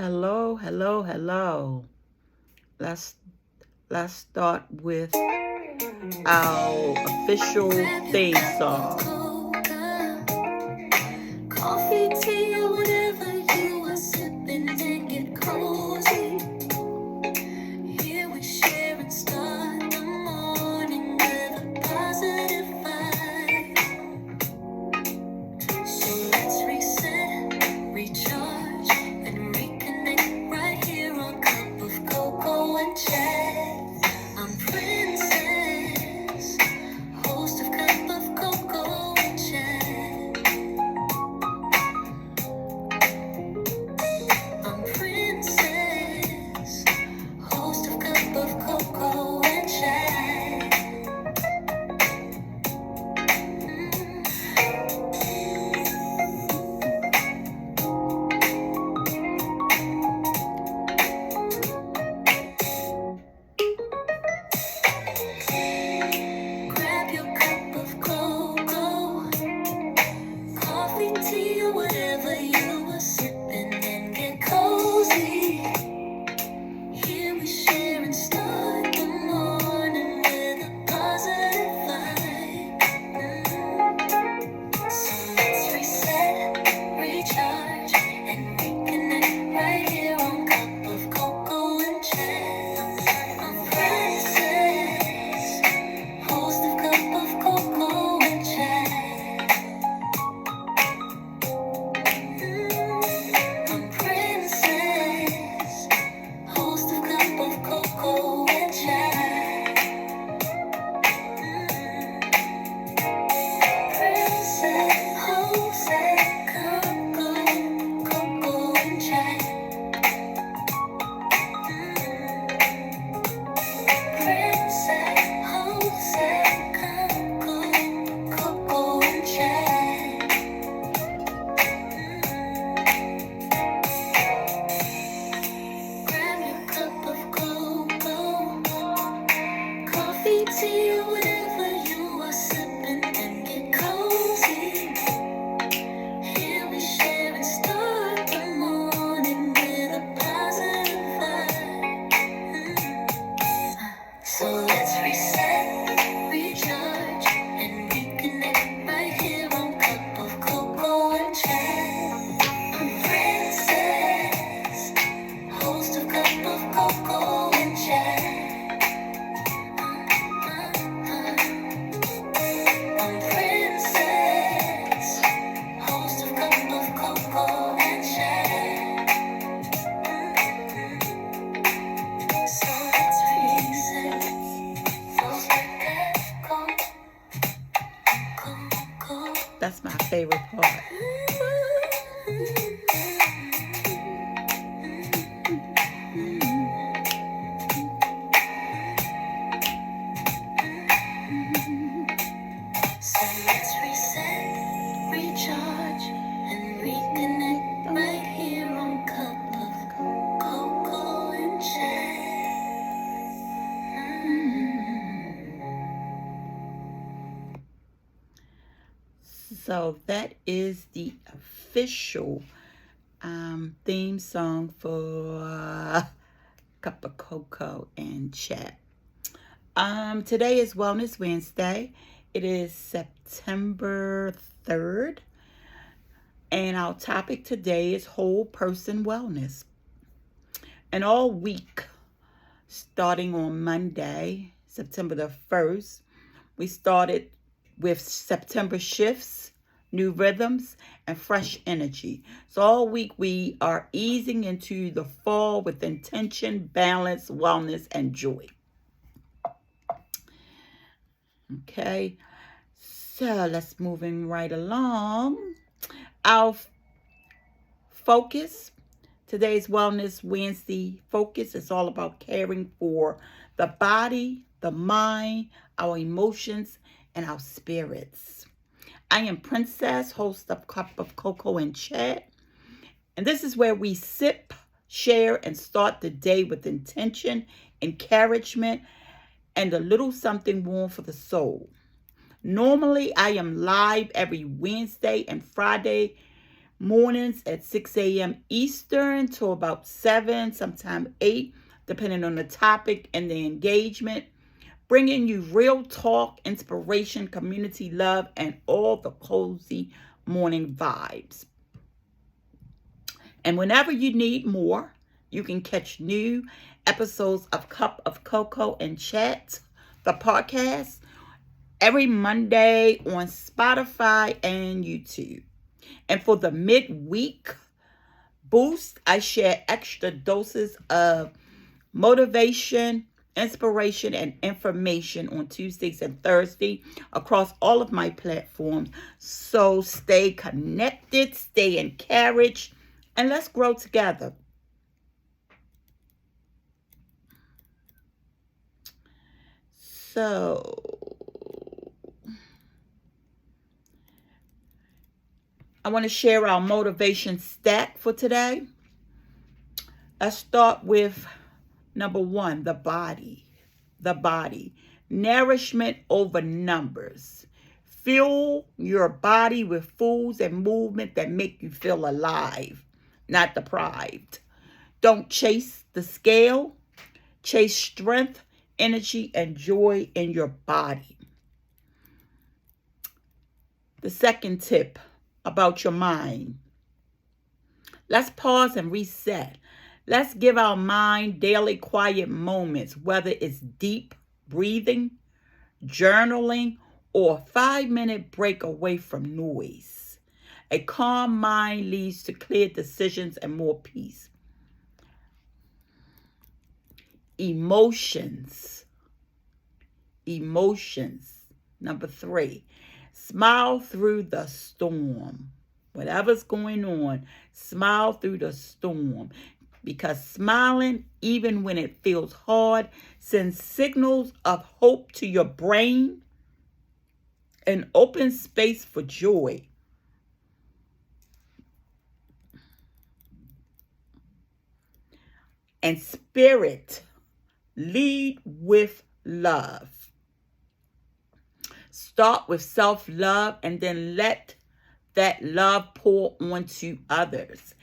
Hello, hello, hello. Let's let's start with our official theme song. Coffee, tea, or whatever you are sipping, and get cozy. Here we share and start the morning with a positive vibe. So let's reset, recharge, and reconnect right here on Cup of Cocoa and Chat. I'm Princess, host of Cup of Cocoa and Chat. I'm Princess, host of Cup of Cocoa and Chat. Grab your cup of cocoa, coffee, tea, or whatever you are sipping, and get cozy. Here we share and start the morning with a positive vibe. So let's reset, recharge, and reconnect right here on Cup of Cocoa and Chat. I'm Princess, host of Cup of Cocoa and Chat. I'm Princess, host of Cup of Cocoa and Chat. Princess, host of Cocoa and Chat. Princess, host of Cocoa and Chat. Grab your cup of cocoa, coffee, tea, or whatever you are sipping, and get cozy. Here we share and start the morning with a positive vibe. So let's reset, recharge, and reconnect right here on Cup of Cocoa and Chat. I'm Princess, host of Cup of Cocoa and Chat. I'm Princess, host of Cup of Cocoa and Chat. So let's reset, that's my favorite part. So let's reset, recharge, and reconnect right here on Cup of Cocoa and Chat. So that is the official theme song for Cup of Cocoa and Chat. Today is Wellness Wednesday. It is September 3rd. And our topic today is whole person wellness. And all week, starting on Monday, September the 1st, we started with September shifts, new rhythms, and fresh energy. So all week we are easing into the fall with intention, balance, wellness, and joy. Okay, so let's moving right along. Our focus, today's Wellness Wednesday focus is all about caring for the body, the mind, our emotions, and our spirits. I am Princess, host of Cup of Cocoa and Chat. And this is where we sip, share, and start the day with intention, encouragement, and a little something warm for the soul. Normally, I am live every Wednesday and Friday mornings at 6 a.m. Eastern till about 7, sometime 8, depending on the topic and the engagement. Bringing you real talk, inspiration, community love, and all the cozy morning vibes. And whenever you need more, you can catch new episodes of Cup of Cocoa and Chat, the podcast, every Monday on Spotify and YouTube. And for the midweek boost, I share extra doses of motivation, inspiration, and information on Tuesdays and Thursdays across all of my platforms. So stay connected, stay encouraged, and let's grow together. So I want to share our motivation stack for today. Let's start with number 1, the body. The body. Nourishment over numbers. Fuel your body with foods and movement that make you feel alive, not deprived. Don't chase the scale. Chase strength, energy, and joy in your body. The second tip about your mind. Let's pause and reset. Let's give our mind daily quiet moments, whether it's deep breathing, journaling, or a 5-minute break away from noise. A calm mind leads to clear decisions and more peace. Emotions. Number 3, smile through the storm. Whatever's going on, smile through the storm. Because smiling, even when it feels hard, sends signals of hope to your brain and opens space for joy. And spirit, lead with love. Start with self-love and then let that love pour onto others.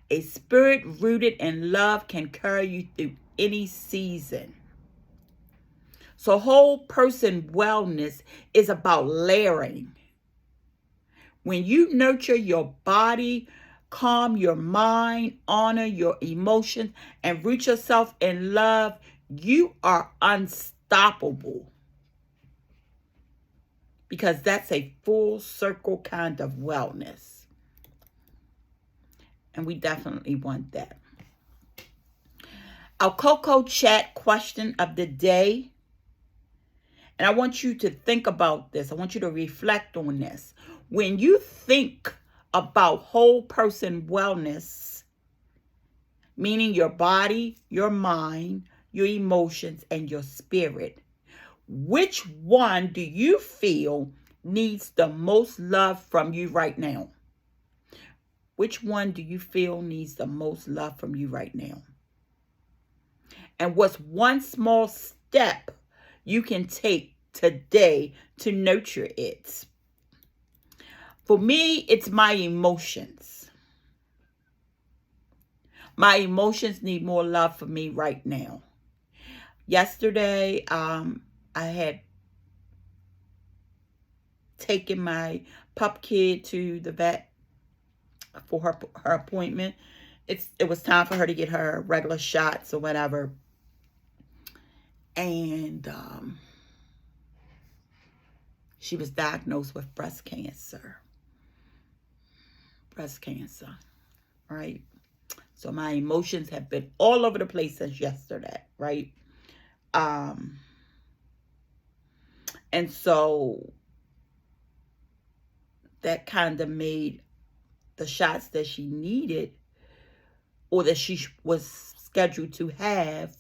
A spirit rooted in love can carry you through any season. So whole person wellness is about layering. When you nurture your body, calm your mind, honor your emotions, and root yourself in love, you are unstoppable. Because that's a full circle kind of wellness. And we definitely want that. Our Cocoa Chat question of the day. And I want you to think about this. I want you to reflect on this. When you think about whole person wellness, meaning your body, your mind, your emotions, and your spirit, which one do you feel needs the most love from you right now? Which one do you feel needs the most love from you right now? And what's one small step you can take today to nurture it? For me, it's my emotions. My emotions need more love from me right now. Yesterday, I had taken my pup kid to the vet for her appointment. It was time for her to get her regular shots or whatever. And she was diagnosed with breast cancer. Right? So my emotions have been all over the place since yesterday, right? And so that kind of made the shots that she needed or that she was scheduled to have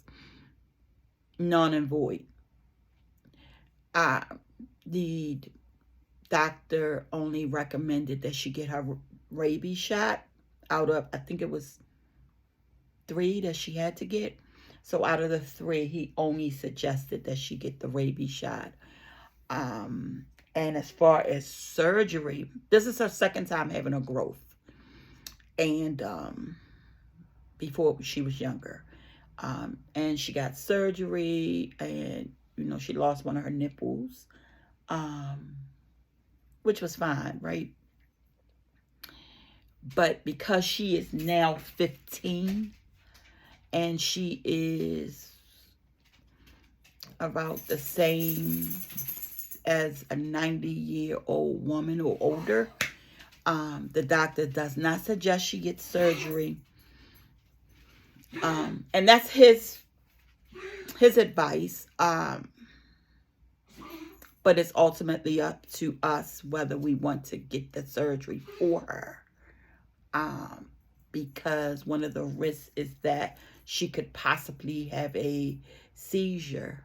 null and void. The doctor only recommended that she get her rabies shot out of, I think it was 3 that she had to get. So out of the 3, he only suggested that she get the rabies shot. And as far as surgery, this is her second time having a growth. and before she was younger. And she got surgery, and she lost one of her nipples, which was fine, right? But because she is now 15 and she is about the same as a 90-year-old woman or older, the doctor does not suggest she get surgery. And that's his advice. But it's ultimately up to us whether we want to get the surgery for her. Because one of the risks is that she could possibly have a seizure.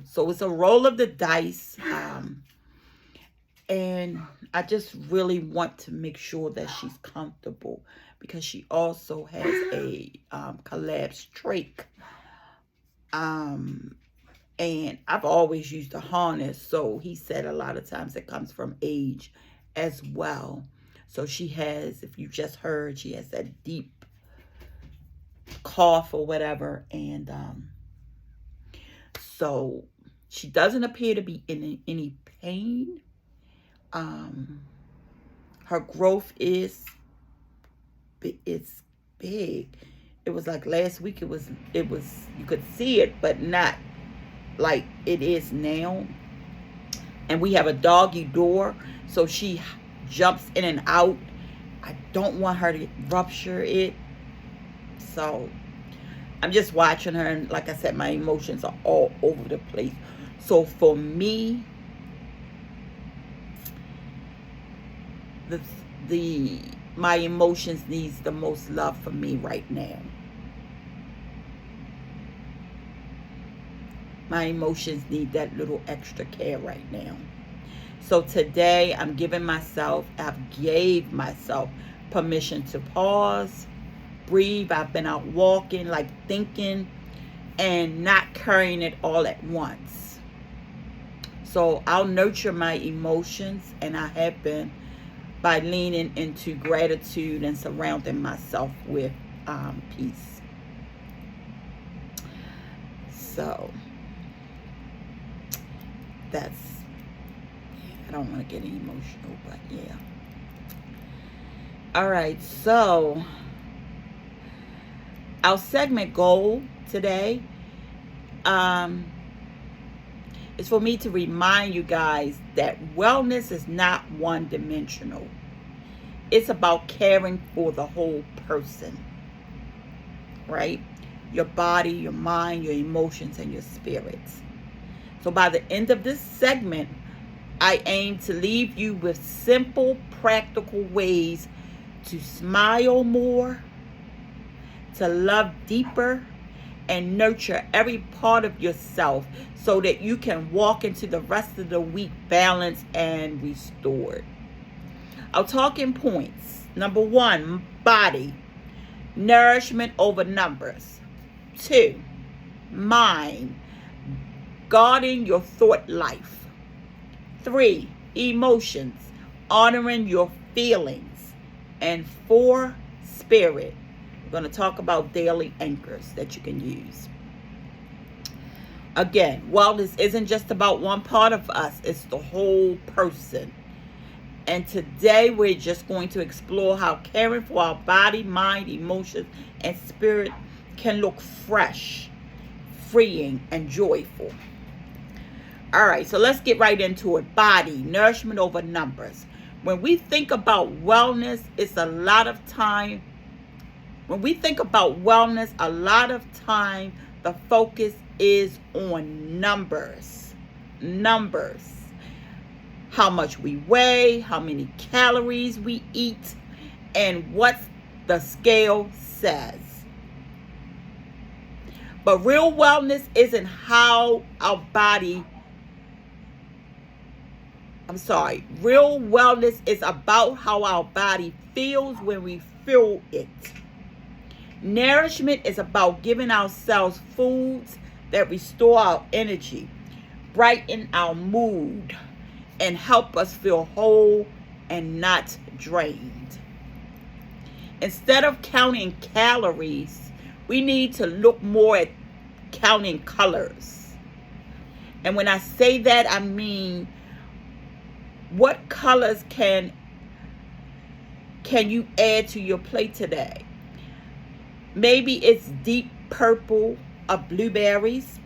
So it's a roll of the dice. And I just really want to make sure that she's comfortable, because she also has a collapsed trach. And I've always used a harness, so he said a lot of times it comes from age as well. So she has, if you just heard, she has that deep cough or whatever. And so she doesn't appear to be in any pain. Her growth is big. It was like last week, it was you could see it, but not like it is now. And we have a doggy door, so she jumps in and out. I don't want her to rupture it. So I'm just watching her, and like I said, my emotions are all over the place. So for me, my emotions needs the most love for me right now. My emotions need that little extra care right now. So today I've gave myself permission to pause, breathe. I've been out walking, like thinking, and not carrying it all at once. So I'll nurture my emotions, and I have been, by leaning into gratitude and surrounding myself with peace. So that's, I don't want to get emotional, but yeah. All right, so our segment goal today is for me to remind you guys that wellness is not one-dimensional. It's about caring for the whole person, right? Your body, your mind, your emotions, and your spirits. So by the end of this segment, I aim to leave you with simple, practical ways to smile more, to love deeper, and nurture every part of yourself so that you can walk into the rest of the week balanced and restored. Our talking points. Number 1, body. Nourishment over numbers. 2, mind. Guarding your thought life. 3, emotions. Honoring your feelings. And 4, spirit. We're going to talk about daily anchors that you can use. Again, wellness isn't just about one part of us. It's the whole person. And today we're just going to explore how caring for our body, mind, emotions, and spirit can look fresh, freeing, and joyful. All right, so let's get right into it. Body, nourishment over numbers. When we think about wellness, it's a lot of time. When we think about wellness, a lot of time the focus is on numbers. Numbers. How much we weigh, how many calories we eat, and what the scale says. But real wellness isn't how our body, real wellness is about how our body feels when we feel it. Nourishment is about giving ourselves foods that restore our energy, brighten our mood, and help us feel whole and not drained. Instead of counting calories, we need to look more at counting colors. And when I say that, I mean, what colors can you add to your plate today? Maybe it's deep purple of blueberries,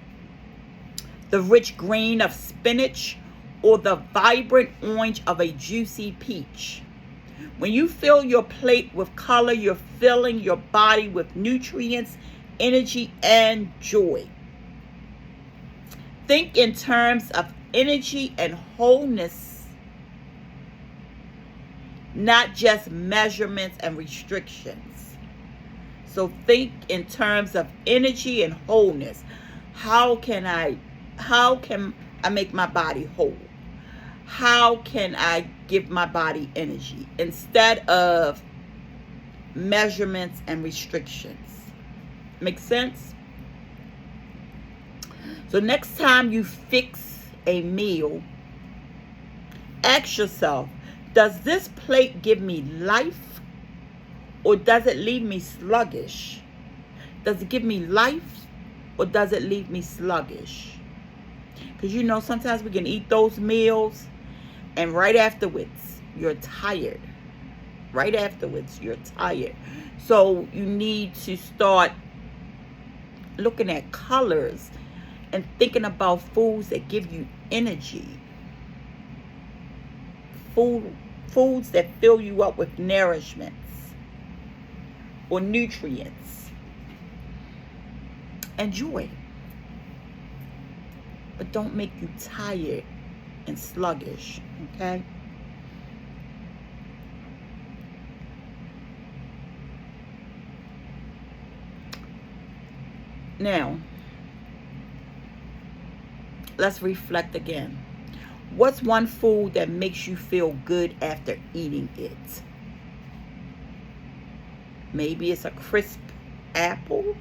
the rich green of spinach, or the vibrant orange of a juicy peach. When you fill your plate with color, you're filling your body with nutrients, energy, and joy. Think in terms of energy and wholeness, not just measurements and restrictions. So think in terms of energy and wholeness. How can I make my body whole? How can I give my body energy instead of measurements and restrictions? Make sense? So next time you fix a meal, ask yourself, does this plate give me life or does it leave me sluggish? Does it give me life or does it leave me sluggish? Because sometimes we can eat those meals and right afterwards, you're tired. Right afterwards, you're tired. So you need to start looking at colors and thinking about foods that give you energy. Foods that fill you up with nourishments or nutrients and joy. But don't make you tired and sluggish, okay? Now, let's reflect again. What's one food that makes you feel good after eating it? Maybe it's a crisp apple,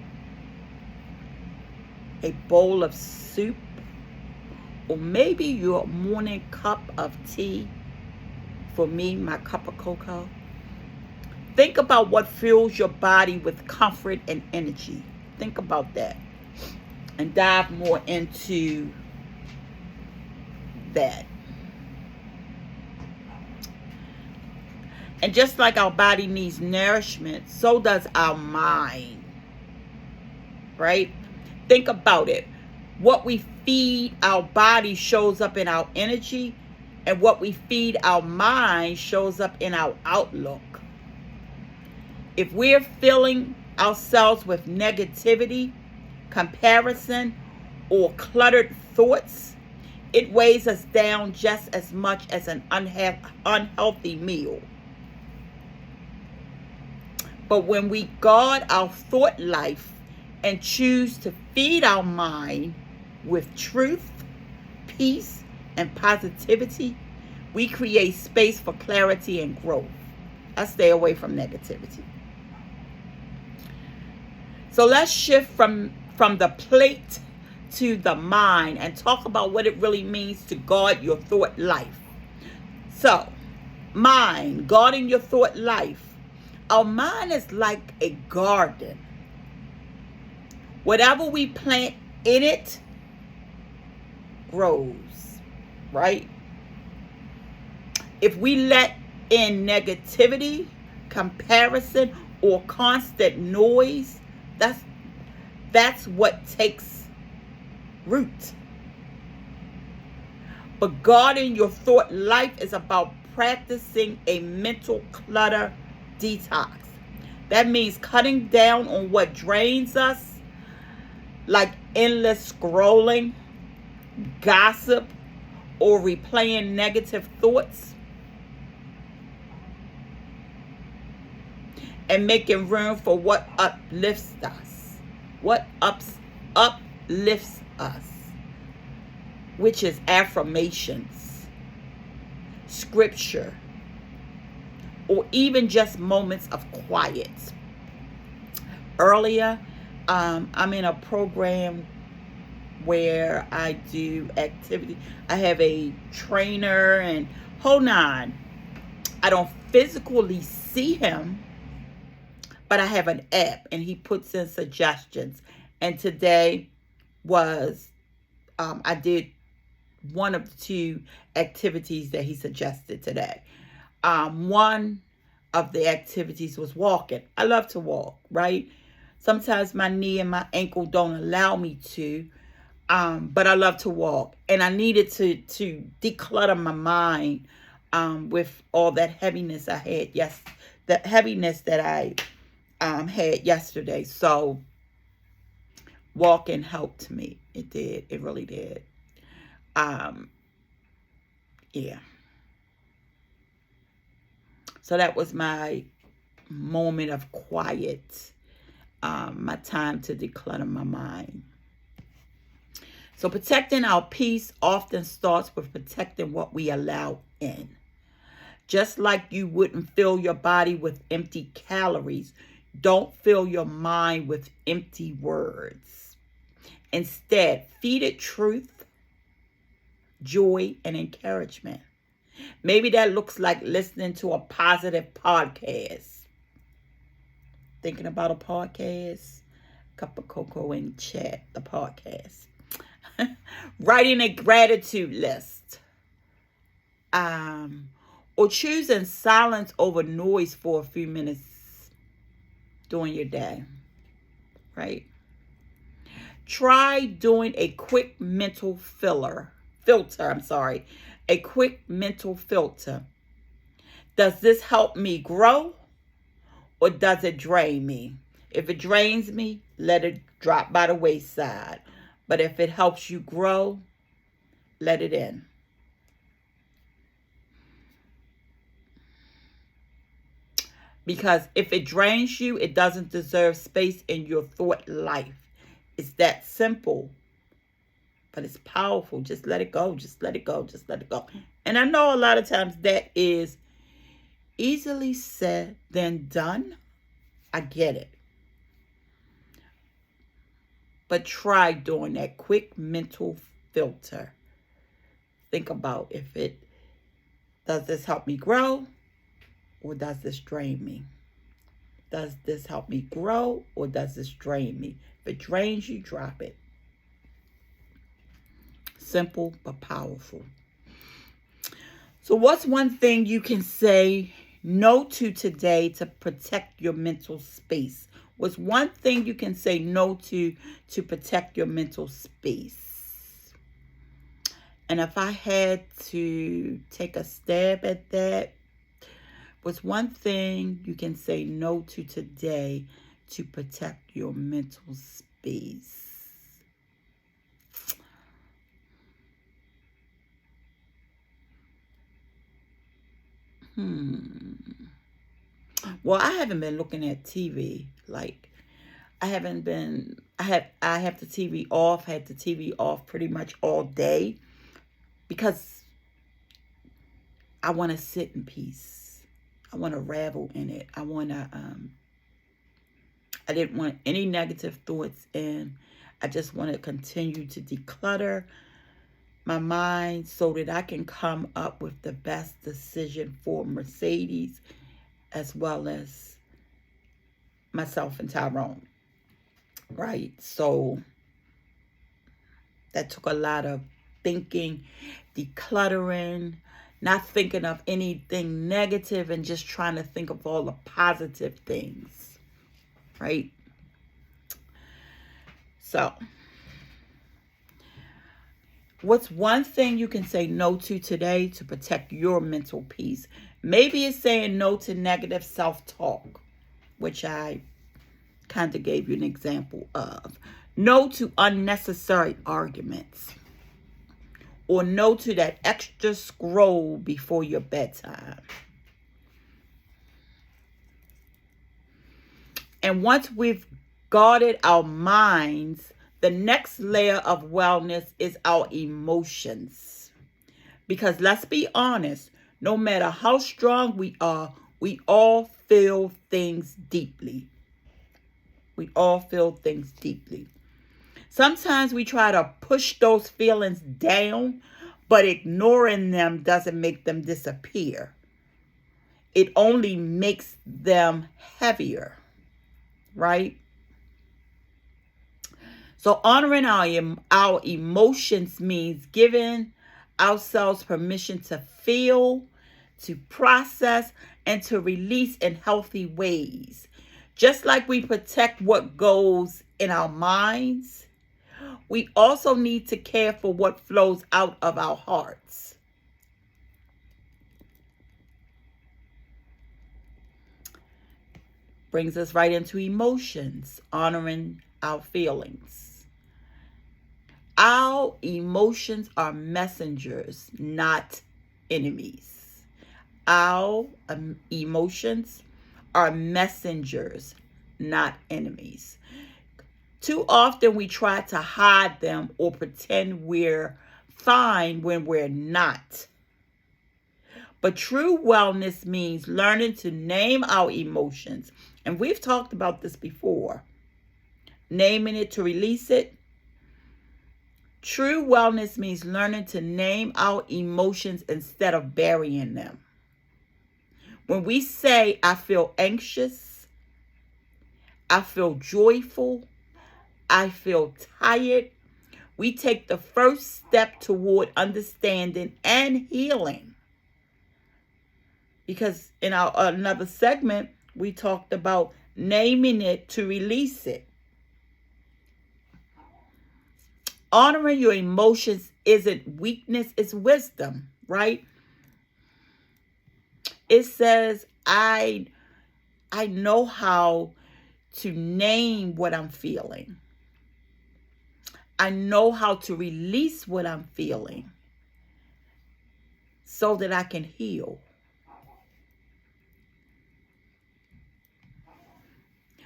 a bowl of soup, or maybe your morning cup of tea. For me, my cup of cocoa. Think about what fills your body with comfort and energy. Think about that and dive more into that. And just like our body needs nourishment, so does our mind. Right? Think about it. What we feed our body shows up in our energy, and what we feed our mind shows up in our outlook. If we're filling ourselves with negativity, comparison, or cluttered thoughts, it weighs us down just as much as an unhealthy meal. But when we guard our thought life and choose to feed our mind with truth, peace, and positivity, we create space for clarity and growth. I stay away from negativity. So let's shift from the plate to the mind and talk about what it really means to guard your thought life. So, mind, guarding your thought life. Our mind is like a garden. Whatever we plant in it grows, right? If we let in negativity, comparison, or constant noise, that's what takes root. But guarding your thought life is about practicing a mental clutter detox. That means cutting down on what drains us, like endless scrolling, gossip, or replaying negative thoughts, and making room for what uplifts us. What uplifts us, which is affirmations, scripture, or even just moments of quiet. Earlier, I'm in a program where I do activity. I have a trainer and whole nine. I don't physically see him, but I have an app, and he puts in suggestions. And today was, I did one of the two activities that he suggested today. One of the activities was walking. I love to walk, right? Sometimes my knee and my ankle don't allow me to, but I love to walk. And I needed to declutter my mind with all that heaviness I had. Yes, the heaviness that I had yesterday. So walking helped me. It did. It really did. Yeah. So that was my moment of quiet, my time to declutter my mind. So protecting our peace often starts with protecting what we allow in. Just like you wouldn't fill your body with empty calories, don't fill your mind with empty words. Instead, feed it truth, joy, and encouragement. Maybe that looks like listening to a positive podcast. Thinking about a podcast? Cup of cocoa and chat, the podcast. Writing a gratitude list. Or choosing silence over noise for a few minutes during your day. Right? Try doing a quick mental filter. A quick mental filter. Does this help me grow, or does it drain me? If it drains me, let it drop by the wayside. But if it helps you grow, let it in. Because if it drains you, it doesn't deserve space in your thought life. It's that simple. But it's powerful. Just let it go. Just let it go. Just let it go. And I know a lot of times that is easily said than done. I get it. But try doing that quick mental filter. Think about does this help me grow, or does this drain me? Does this help me grow, or does this drain me? If it drains you, drop it. Simple but powerful. So what's one thing you can say no to today to protect your mental space? What's one thing you can say no to protect your mental space? And if I had to take a stab at that, what's one thing you can say no to today to protect your mental space? Well, I haven't been looking at TV. Like, I have the TV off, had the TV off pretty much all day because I want to sit in peace. I want to revel in it. I didn't want any negative thoughts in. I just want to continue to declutter my mind so that I can come up with the best decision for Mercedes as well as myself and Tyrone. Right? So that took a lot of thinking, decluttering, not thinking of anything negative and just trying to think of all the positive things. Right? So what's one thing you can say no to today to protect your mental peace? Maybe it's saying no to negative self-talk, which I kind of gave you an example of. No to unnecessary arguments. Or no to that extra scroll before your bedtime. And once we've guarded our minds, the next layer of wellness is our emotions. Because let's be honest, no matter how strong we are, we all feel things deeply. We all feel things deeply. Sometimes we try to push those feelings down, but ignoring them doesn't make them disappear. It only makes them heavier. right? So honoring our emotions means giving ourselves permission to feel, to process, and to release in healthy ways. Just like we protect what goes in our minds, we also need to care for what flows out of our hearts. Brings us right into emotions, honoring our feelings. Our emotions are messengers, not enemies. Our emotions are messengers, not enemies. Too often we try to hide them or pretend we're fine when we're not. But true wellness means learning to name our emotions. And we've talked about this before. Naming it to release it. True wellness means learning to name our emotions instead of burying them. When we say, I feel anxious, I feel joyful, I feel tired, we take the first step toward understanding and healing. Because in our another segment, we talked about naming it to release it. Honoring your emotions isn't weakness, it's wisdom, right? It says, I know how to name what I'm feeling. I know how to release what I'm feeling so that I can heal.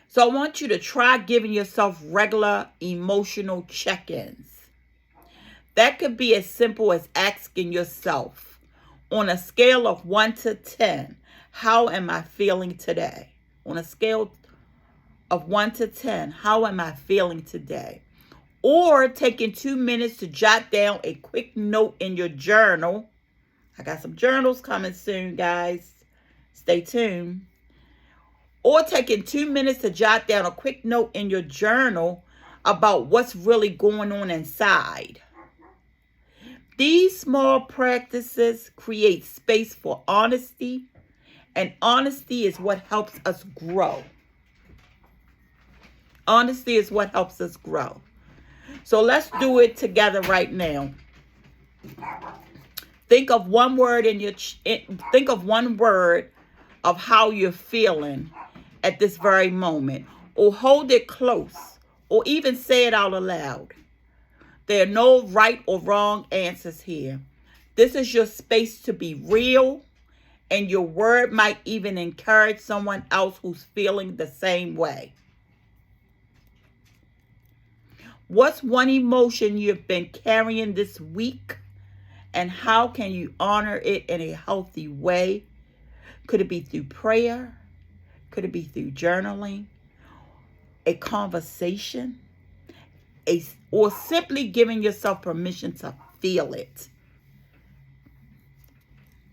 So I want you to try giving yourself regular emotional check-ins. That could be as simple as asking yourself, on a scale of 1 to 10, how am I feeling today? On a scale of 1 to 10, how am I feeling today? Or taking 2 minutes to jot down a quick note in your journal. I got some journals coming soon, guys. Stay tuned. Or taking 2 minutes to jot down a quick note in your journal about what's really going on inside. These small practices create space for honesty, and honesty is what helps us grow. Honesty is what helps us grow. So let's do it together right now. Think of one word think of one word of how you're feeling at this very moment, or hold it close, or even say it out aloud. There are no right or wrong answers here. This is your space to be real, and your word might even encourage someone else who's feeling the same way. What's one emotion you've been carrying this week, and how can you honor it in a healthy way? Could it be through prayer? Could it be through journaling? A conversation? Or simply giving yourself permission to feel it?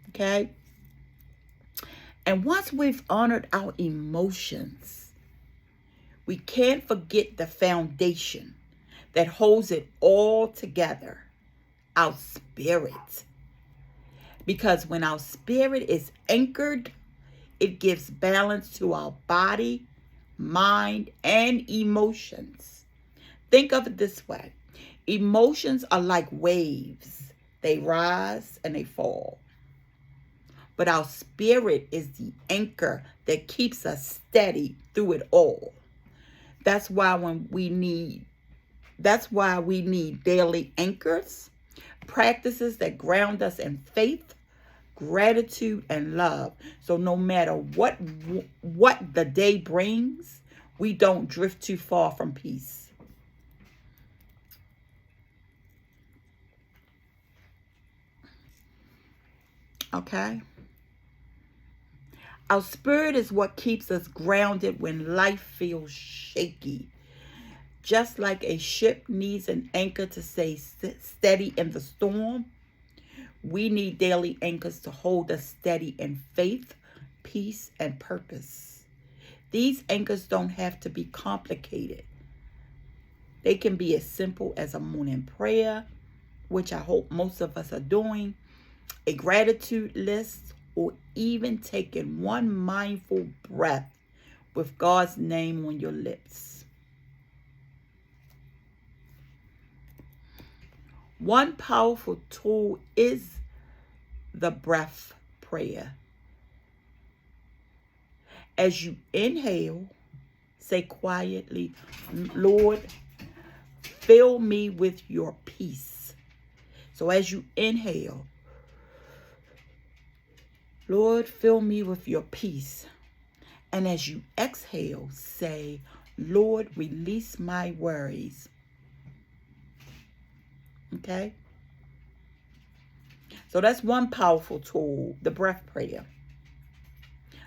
Okay? And once we've honored our emotions, we can't forget the foundation that holds it all together, our spirit. Because when our spirit is anchored, it gives balance to our body, mind, and emotions. Think of it this way. Emotions are like waves. They rise and they fall. But our spirit is the anchor that keeps us steady through it all. That's why we need daily anchors, practices that ground us in faith, gratitude, and love. So no matter what the day brings, we don't drift too far from peace. Okay? Our spirit is what keeps us grounded when life feels shaky. Just like a ship needs an anchor to stay steady in the storm, we need daily anchors to hold us steady in faith, peace, and purpose. These anchors don't have to be complicated. They can be as simple as a morning prayer, which I hope most of us are doing, a gratitude list, or even taking one mindful breath with God's name on your lips. One powerful tool is the breath prayer. As you inhale, say quietly, Lord, fill me with your peace. So as you inhale, Lord, fill me with your peace. And as you exhale, say, Lord, release my worries. Okay? So that's one powerful tool, the breath prayer.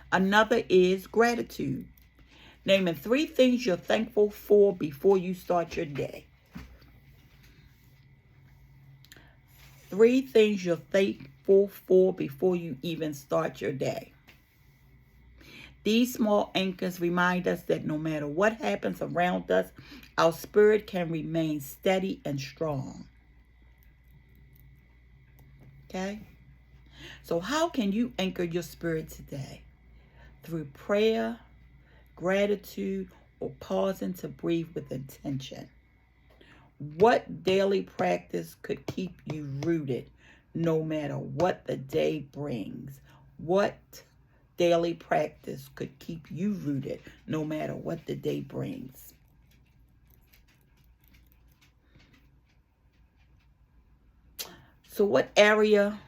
Another is gratitude. Naming 3 things you're thankful for before you start your day. 3 things you're thankful for before you even start your day. These small anchors remind us that no matter what happens around us, our spirit can remain steady and strong. Okay? So how can you anchor your spirit today? Through prayer, gratitude, or pausing to breathe with intention. What daily practice could keep you rooted no matter what the day brings? What daily practice could keep you rooted no matter what the day brings? So what area,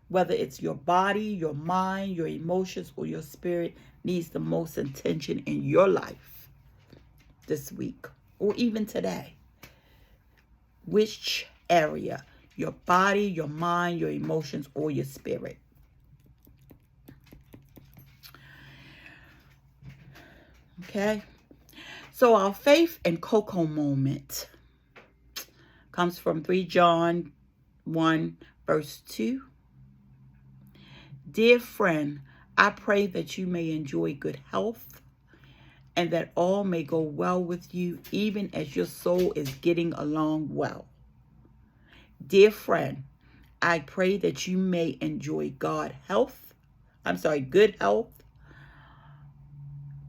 whether it's your body, your mind, your emotions, or your spirit, needs the most attention in your life this week or even today? Which area? Your body, your mind, your emotions, or your spirit? Okay? So our faith and cocoa moment comes from 3 John 1 verse 2. Dear friend, I pray that you may enjoy good health and that all may go well with you, even as your soul is getting along well. Dear friend, I pray that you may enjoy good health.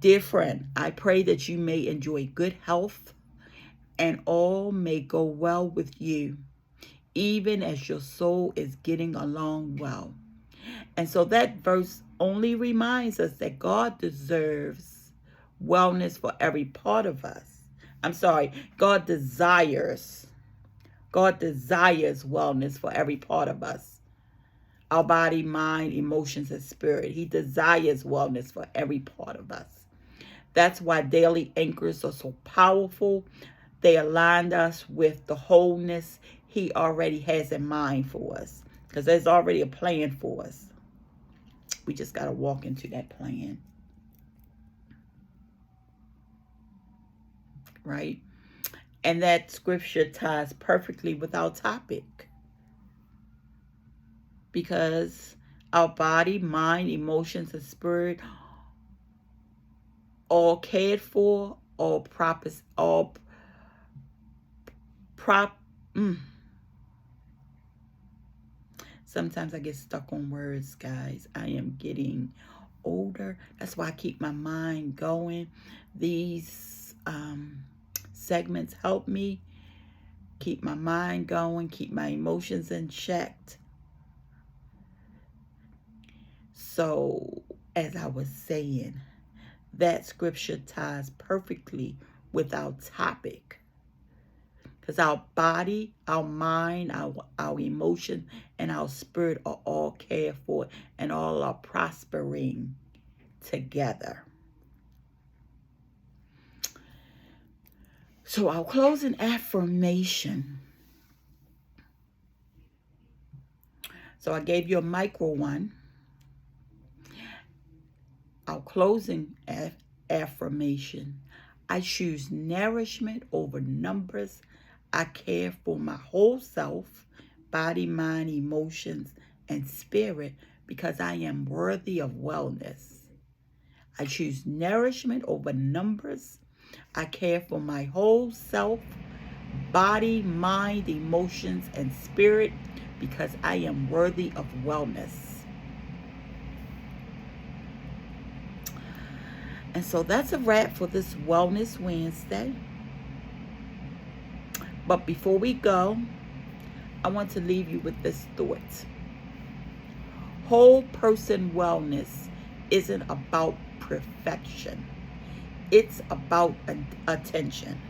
Dear friend, I pray that you may enjoy good health and all may go well with you, even as your soul is getting along well. And so that verse only reminds us that God deserves wellness for every part of us. God desires wellness for every part of us. Our body, mind, emotions, and spirit. He desires wellness for every part of us. That's why daily anchors are so powerful. They align us with the wholeness He already has in mind for us. Because there's already a plan for us. We just got to walk into that plan. Right? And that scripture ties perfectly with our topic. Because our body, mind, emotions, and spirit all cared for, Sometimes I get stuck on words, guys. I am getting older. That's why I keep my mind going. These segments help me keep my mind going, keep my emotions in check. So, as I was saying, that scripture ties perfectly with our topic. Because our body, our mind, our emotion, and our spirit are all cared for and all are prospering together. So our closing affirmation. So I gave you a micro one. Our closing affirmation. I choose nourishment over numbers. I care for my whole self, body, mind, emotions, and spirit because I am worthy of wellness. I choose nourishment over numbers. I care for my whole self, body, mind, emotions, and spirit because I am worthy of wellness. And so that's a wrap for this Wellness Wednesday. But before we go, I want to leave you with this thought. Whole person wellness isn't about perfection. It's about attention.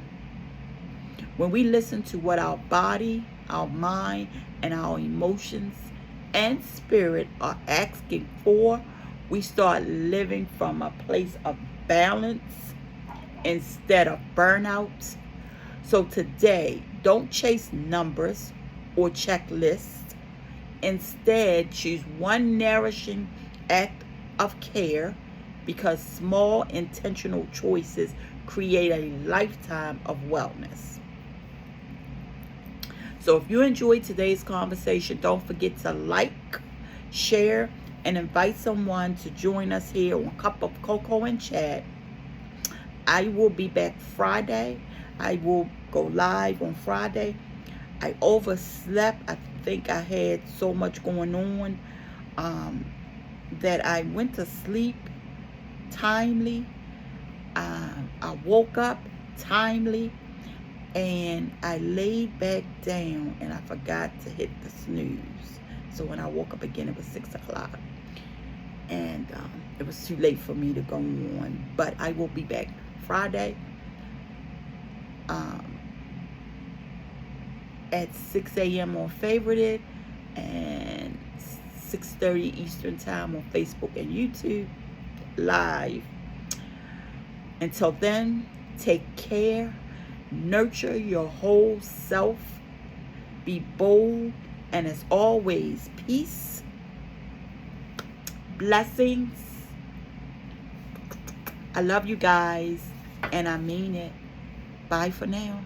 When we listen to what our body, our mind, and our emotions and spirit are asking for, we start living from a place of balance instead of burnout. So today, don't chase numbers or checklists. Instead, choose one nourishing act of care because small intentional choices create a lifetime of wellness. So if you enjoyed today's conversation, don't forget to like, share, and invite someone to join us here on Cup of Cocoa and Chat. I will be back Friday. I will go live on Friday. I overslept. I think I had so much going on that I went to sleep timely. I woke up timely, and I laid back down and I forgot to hit the snooze. So when I woke up again, it was 6 o'clock. And it was too late for me to go on. But I will be back Friday at 6 a.m. on Favorited and 6:30 Eastern Time on Facebook and YouTube live. Until then, take care. Nurture your whole self. Be bold. And as always, peace, blessings. I love you guys. And I mean it. Bye for now.